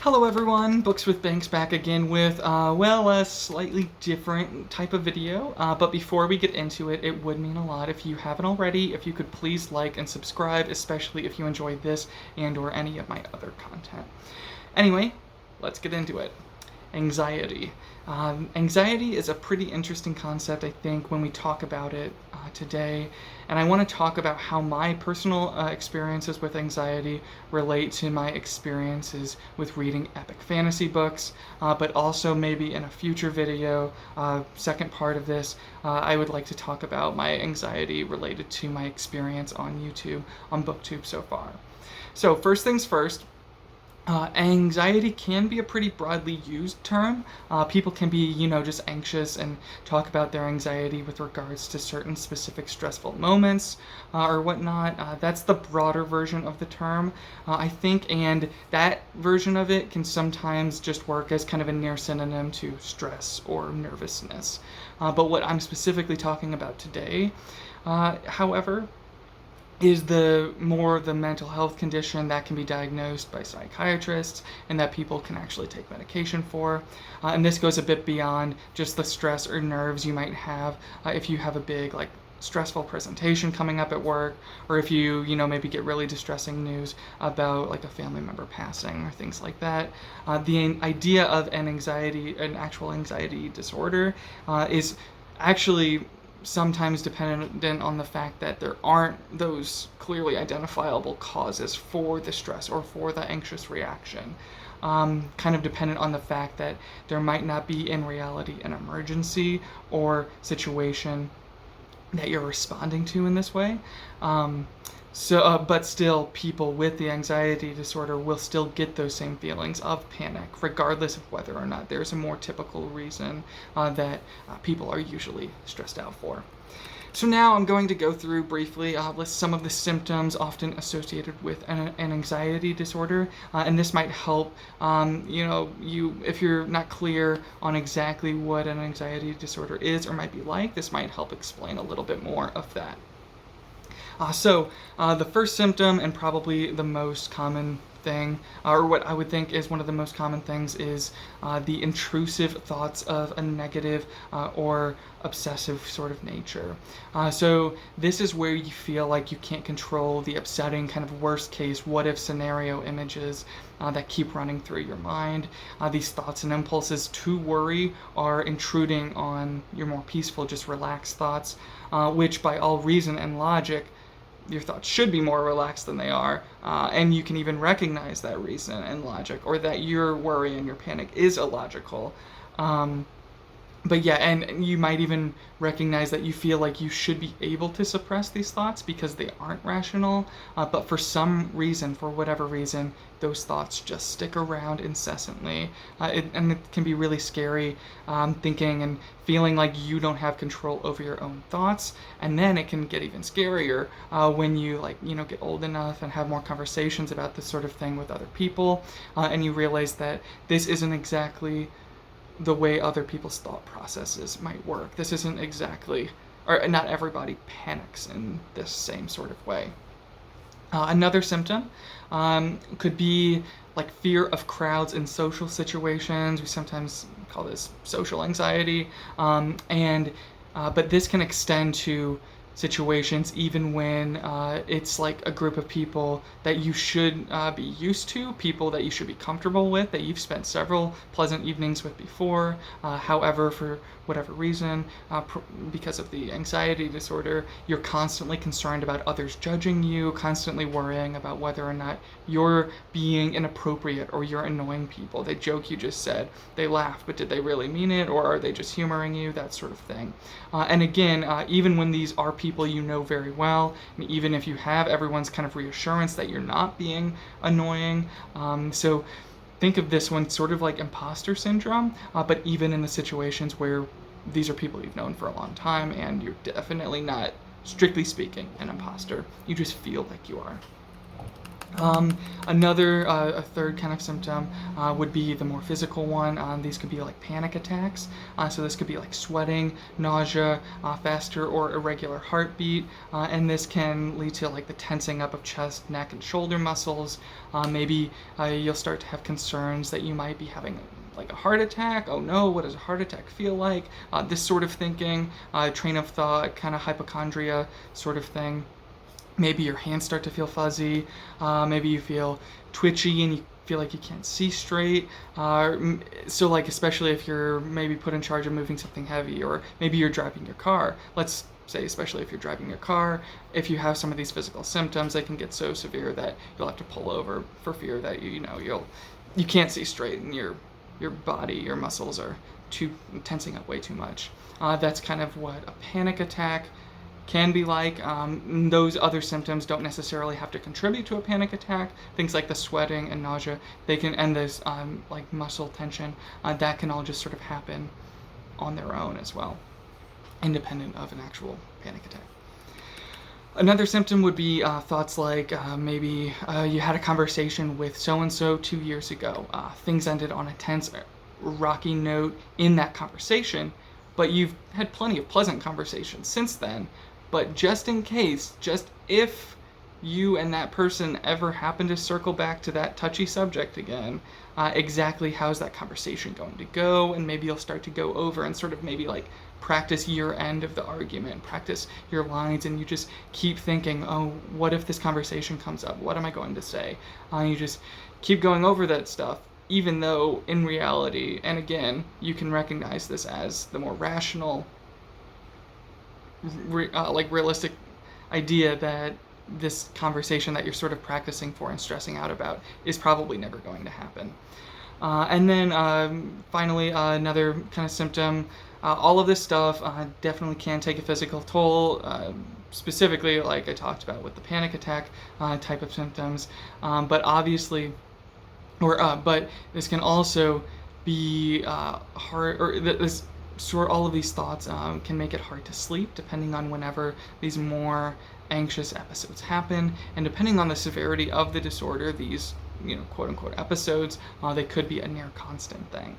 Hello everyone, Books with Banks back again with, a slightly different type of video. But before we get into it, it would mean a lot if you haven't already, if you could please like and subscribe, especially if you enjoy this and or any of my other content. Anyway, let's get into it. Anxiety. Anxiety is a pretty interesting concept, I think, when we talk about it today. And I want to talk about how my personal experiences with anxiety relate to my experiences with reading epic fantasy books, but also maybe in a future video, second part of this, I would like to talk about my anxiety related to my experience on YouTube, on BookTube so far. So first things first, anxiety can be a pretty broadly used term. People can be, just anxious and talk about their anxiety with regards to certain specific stressful moments or whatnot. That's the broader version of the term, I think, and that version of it can sometimes just work as kind of a near synonym to stress or nervousness. But what I'm specifically talking about today, however, is the mental health condition that can be diagnosed by psychiatrists and that people can actually take medication for. And this goes a bit beyond just the stress or nerves you might have if you have a big, stressful presentation coming up at work, or if you maybe get really distressing news about a family member passing or things like that. The idea of an actual anxiety disorder is actually sometimes dependent on the fact that there aren't those clearly identifiable causes for the stress or for the anxious reaction. Kind of dependent on the fact that there might not be in reality an emergency or situation that you're responding to in this way. But still, people with the anxiety disorder will still get those same feelings of panic, regardless of whether or not there's a more typical reason that people are usually stressed out for. So now I'm going to go through briefly list some of the symptoms often associated with an anxiety disorder, and this might help, if you're not clear on exactly what an anxiety disorder is or might be like, this might help explain a little bit more of that. So the first symptom, and probably the most common thing, or what I would think is one of the most common things, is the intrusive thoughts of a negative or obsessive sort of nature. So this is where you feel like you can't control the upsetting kind of worst case what if scenario images that keep running through your mind. These thoughts and impulses to worry are intruding on your more peaceful, just relaxed thoughts, which by all reason and logic your thoughts should be more relaxed than they are, and you can even recognize that reason and logic, or that your worry and your panic is illogical. But yeah, and you might even recognize that you feel like you should be able to suppress these thoughts because they aren't rational, but for some reason, for whatever reason, those thoughts just stick around incessantly. And it can be really scary, thinking and feeling like you don't have control over your own thoughts. And then it can get even scarier when you get old enough and have more conversations about this sort of thing with other people, and you realize that this isn't exactly the way other people's thought processes might work. This isn't exactly, or not everybody panics in this same sort of way. Another symptom could be fear of crowds in social situations. We sometimes call this social anxiety, but this can extend to situations even when it's a group of people that you should be used to, people that you should be comfortable with, that you've spent several pleasant evenings with before. However, for whatever reason, because of the anxiety disorder, you're constantly concerned about others judging you, constantly worrying about whether or not you're being inappropriate or you're annoying people. They joke you just said, they laugh, but did they really mean it, or are they just humoring you, that sort of thing. And again, even when these are people you know very well, and even if you have everyone's kind of reassurance that you're not being annoying, so think of this one sort of like imposter syndrome, but even in the situations where these are people you've known for a long time and you're definitely not, strictly speaking, an imposter. You just feel like you are. Another, a third kind of symptom would be the more physical one. These could be like panic attacks. So this could be like sweating, nausea, faster or irregular heartbeat, and this can lead to like the tensing up of chest, neck, and shoulder muscles. Maybe you'll start to have concerns that you might be having like a heart attack. Oh no, what does a heart attack feel like? This sort of thinking, train of thought, kind of hypochondria sort of thing. Maybe your hands start to feel fuzzy. Maybe you feel twitchy and you feel like you can't see straight. So like, especially if you're maybe put in charge of moving something heavy, or maybe you're driving your car. Let's say, especially if you're driving your car, if you have some of these physical symptoms, they can get so severe that you'll have to pull over for fear that you can't see straight, and your body, your muscles are tensing up way too much. That's kind of what a panic attack can be like. Those other symptoms don't necessarily have to contribute to a panic attack. Things like the sweating and nausea, and this like muscle tension, that can all just sort of happen on their own as well, independent of an actual panic attack. Another symptom would be thoughts like maybe you had a conversation with so-and-so 2 years ago. Things ended on a tense, rocky note in that conversation, but you've had plenty of pleasant conversations since then. But just in case, just if you and that person ever happen to circle back to that touchy subject again, exactly how's that conversation going to go? And maybe you'll start to go over and sort of maybe like practice your end of the argument, practice your lines, and you just keep thinking, oh, what if this conversation comes up? What am I going to say? You just keep going over that stuff, even though in reality, and again, you can recognize this as the more rational, like realistic idea that this conversation that you're sort of practicing for and stressing out about is probably never going to happen. And then finally, another kind of symptom, all of this stuff definitely can take a physical toll, specifically like I talked about with the panic attack type of symptoms, but obviously, but this can also be hard, or this all of these thoughts can make it hard to sleep, depending on whenever these more anxious episodes happen, and depending on the severity of the disorder, these quote unquote episodes, they could be a near constant thing.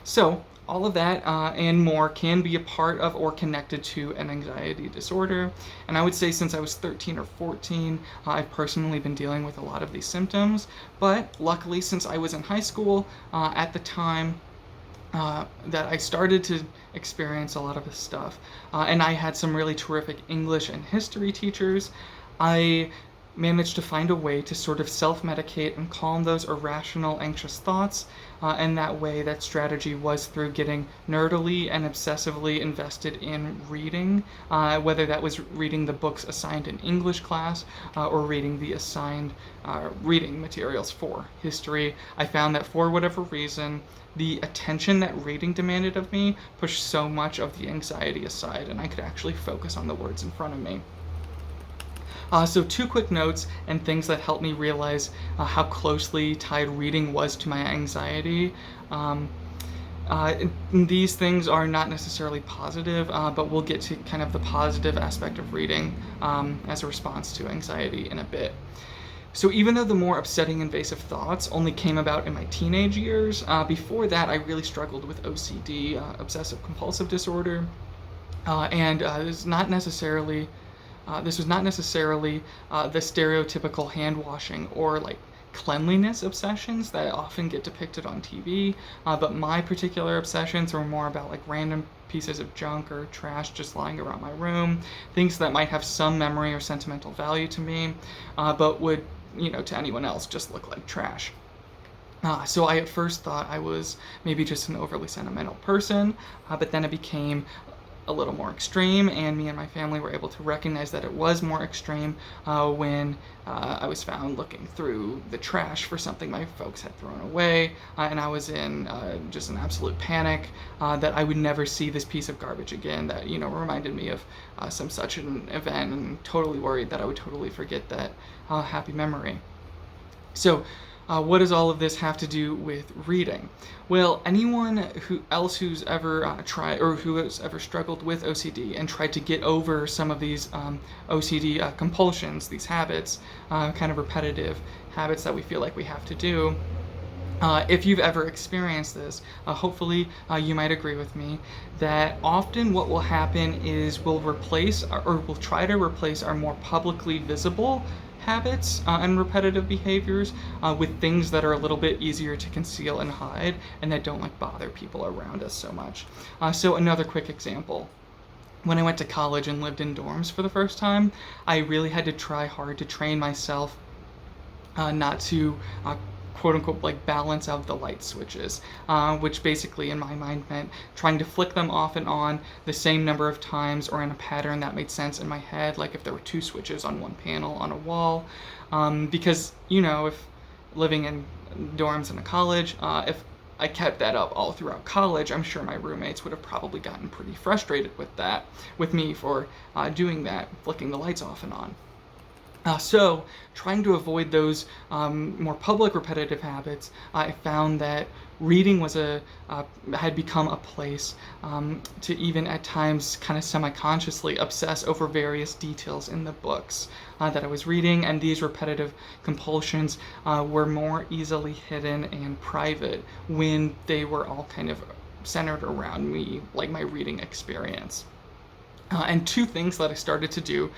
So all of that and more can be a part of or connected to an anxiety disorder. And I would say since I was 13 or 14, I've personally been dealing with a lot of these symptoms. But luckily, since I was in high school at the time that I started to experience a lot of this stuff, and I had some really terrific English and history teachers, I managed to find a way to sort of self-medicate and calm those irrational, anxious thoughts, and that way, that strategy was through getting nerdily and obsessively invested in reading, whether that was reading the books assigned in English class or reading the assigned reading materials for history. I found that for whatever reason, the attention that reading demanded of me pushed so much of the anxiety aside, and I could actually focus on the words in front of me. So 2 quick notes and things that helped me realize how closely tied reading was to my anxiety. These things are not necessarily positive, but we'll get to kind of the positive aspect of reading as a response to anxiety in a bit. So even though the more upsetting, invasive thoughts only came about in my teenage years, before that I really struggled with OCD, obsessive compulsive disorder, and this was not necessarily the stereotypical hand washing or like cleanliness obsessions that often get depicted on TV, but my particular obsessions were more about like random pieces of junk or trash just lying around my room, things that might have some memory or sentimental value to me, but would, to anyone else just look like trash. So I at first thought I was maybe just an overly sentimental person, but then it became a little more extreme, and me and my family were able to recognize that it was more extreme when I was found looking through the trash for something my folks had thrown away, and I was in just an absolute panic that I would never see this piece of garbage again that, reminded me of some such an event, and totally worried that I would totally forget that happy memory. So what does all of this have to do with reading? Well, anyone who's ever tried or who has ever struggled with OCD and tried to get over some of these OCD compulsions, these habits, kind of repetitive habits that we feel like we have to do. If you've ever experienced this, hopefully you might agree with me that often what will happen is we'll replace or we'll try to replace our more publicly visible habits and repetitive behaviors with things that are a little bit easier to conceal and hide and that don't like bother people around us so much. So another quick example. When I went to college and lived in dorms for the first time, I really had to try hard to train myself not to quote unquote like balance out the light switches, which basically in my mind meant trying to flick them off and on the same number of times or in a pattern that made sense in my head, like if there were two switches on one panel on a wall. Because, if living in dorms in a college, if I kept that up all throughout college, I'm sure my roommates would have probably gotten pretty frustrated with me for doing that, flicking the lights off and on. So, trying to avoid those more public repetitive habits, I found that reading had become a place to even at times kind of semi-consciously obsess over various details in the books that I was reading, and these repetitive compulsions were more easily hidden and private when they were all kind of centered around me, like my reading experience. And two things that I started to do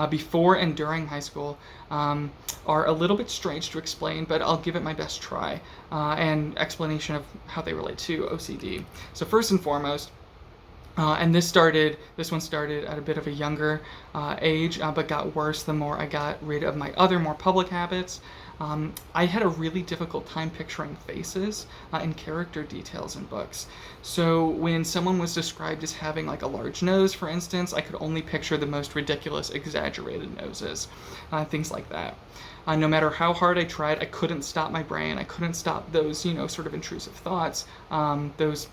before and during high school are a little bit strange to explain, but I'll give it my best try and explanation of how they relate to OCD. So first and foremost, and this one started at a bit of a younger age, but got worse the more I got rid of my other more public habits. I had a really difficult time picturing faces and character details in books. So when someone was described as having like a large nose, for instance, I could only picture the most ridiculous, exaggerated noses, things like that. No matter how hard I tried, I couldn't stop my brain. I couldn't stop those, sort of intrusive thoughts, those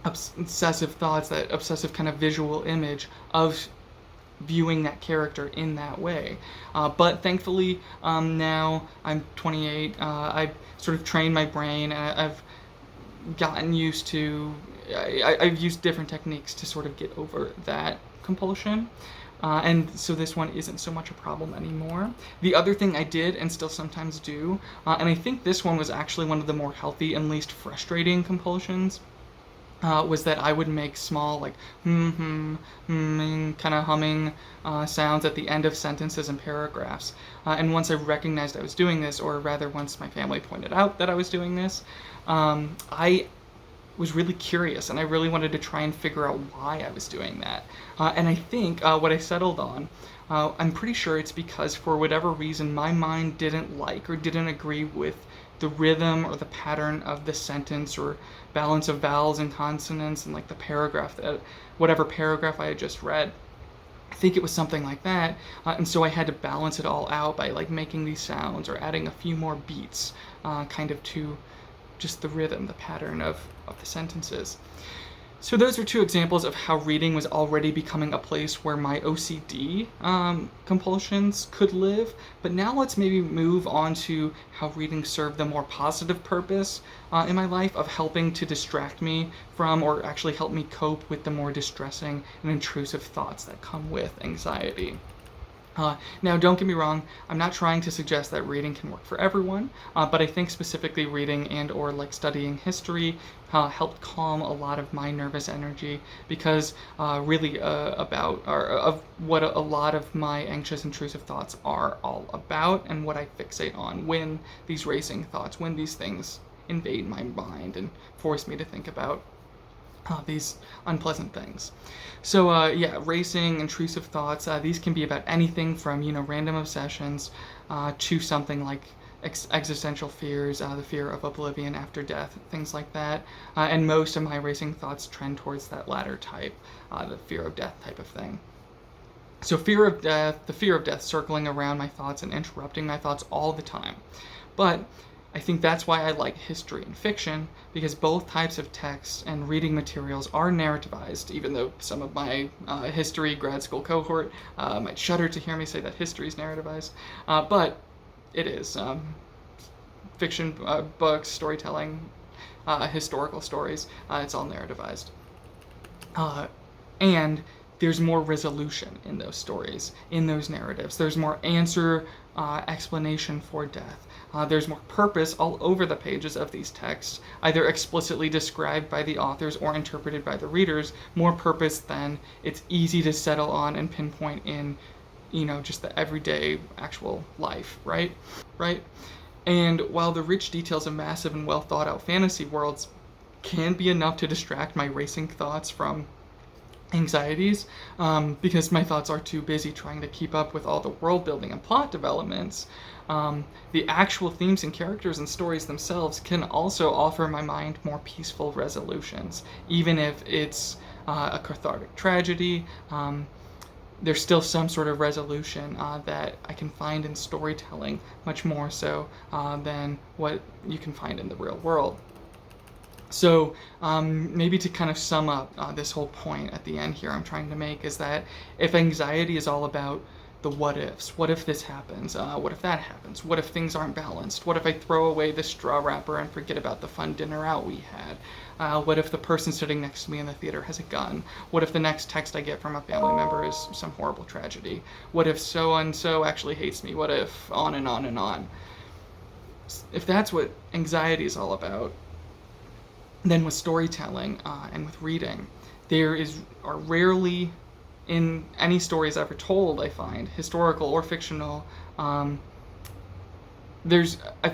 obsessive thoughts, that obsessive kind of visual image of viewing that character in that way. But thankfully, now I'm 28, I've sort of trained my brain, and I've gotten used to, I've used different techniques to sort of get over that compulsion. And so this one isn't so much a problem anymore. The other thing I did and still sometimes do, and I think this one was actually one of the more healthy and least frustrating compulsions, was that I would make small, like, kind of humming sounds at the end of sentences and paragraphs. And once I recognized I was doing this, or rather once my family pointed out that I was doing this, I was really curious, and I really wanted to try and figure out why I was doing that. And I think what I settled on, I'm pretty sure it's because for whatever reason my mind didn't like or didn't agree with the rhythm or the pattern of the sentence or balance of vowels and consonants and like the paragraph, whatever paragraph I had just read. I think it was something like that, and so I had to balance it all out by like making these sounds or adding a few more beats kind of to just the rhythm, the pattern of the sentences. So those are two examples of how reading was already becoming a place where my OCD compulsions could live. But now let's maybe move on to how reading served the more positive purpose in my life of helping to distract me from, or actually help me cope with, the more distressing and intrusive thoughts that come with anxiety. Now, don't get me wrong, I'm not trying to suggest that reading can work for everyone, but I think specifically reading and or like studying history helped calm a lot of my nervous energy, because really of what a lot of my anxious intrusive thoughts are all about, and what I fixate on when these racing thoughts, when these things invade my mind and force me to think about these unpleasant things. So racing, intrusive thoughts, these can be about anything from, random obsessions to something like existential fears, the fear of oblivion after death, things like that. And most of my racing thoughts trend towards that latter type, the fear of death type of thing. So the fear of death circling around my thoughts and interrupting my thoughts all the time. But I think that's why I like history and fiction, because both types of texts and reading materials are narrativized, even though some of my history grad school cohort might shudder to hear me say that history is narrativized. But it is. Fiction, books, storytelling, historical stories, it's all narrativized. And there's more resolution in those stories, in those narratives. There's more answer explanation for death. There's more purpose all over the pages of these texts, either explicitly described by the authors or interpreted by the readers, more purpose than it's easy to settle on and pinpoint in, just the everyday actual life, right? Right? And while the rich details of massive and well thought out fantasy worlds can be enough to distract my racing thoughts from anxieties, because my thoughts are too busy trying to keep up with all the world building and plot developments, the actual themes and characters and stories themselves can also offer my mind more peaceful resolutions. Even if it's a cathartic tragedy, there's still some sort of resolution that I can find in storytelling, much more so than what you can find in the real world. So maybe to kind of sum up this whole point at the end here I'm trying to make is that if anxiety is all about the what ifs, what if this happens, what if that happens, what if things aren't balanced, what if I throw away the straw wrapper and forget about the fun dinner out we had, what if the person sitting next to me in the theater has a gun, what if the next text I get from a family member is some horrible tragedy, what if so and so actually hates me, what if on and on and on. If that's what anxiety is all about, then with storytelling and with reading, are rarely in any stories ever told, I find, historical or fictional, I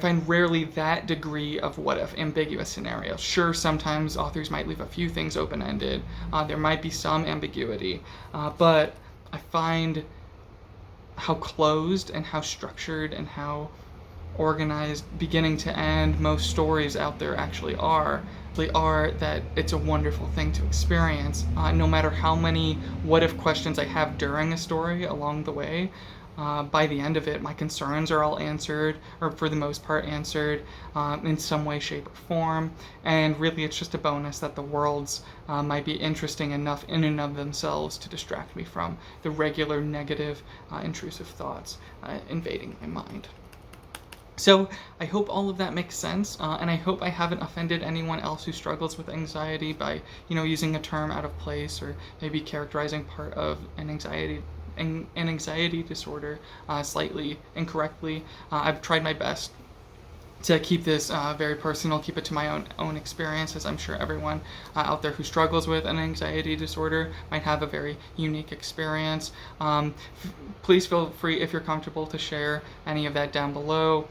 find rarely that degree of what if, ambiguous scenarios. Sure, sometimes authors might leave a few things open-ended, there might be some ambiguity, but I find how closed and how structured and how organized, beginning to end, most stories out there actually are, that it's a wonderful thing to experience. No matter how many what if questions I have during a story along the way, by the end of it, my concerns are all answered, or for the most part answered, in some way, shape, or form. And really, it's just a bonus that the worlds might be interesting enough in and of themselves to distract me from the regular negative, intrusive thoughts invading my mind. So I hope all of that makes sense, and I hope I haven't offended anyone else who struggles with anxiety by, using a term out of place or maybe characterizing part of an anxiety disorder slightly incorrectly. I've tried my best to keep this very personal, keep it to my own experience, as I'm sure everyone out there who struggles with an anxiety disorder might have a very unique experience. Please feel free, if you're comfortable, to share any of that down below.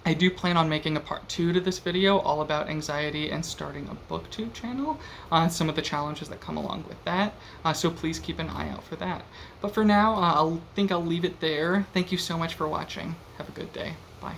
I do plan on making a part 2 to this video all about anxiety and starting a booktube channel, some of the challenges that come along with that, so please keep an eye out for that. But for now, I'll leave it there. Thank you so much for watching. Have a good day. Bye.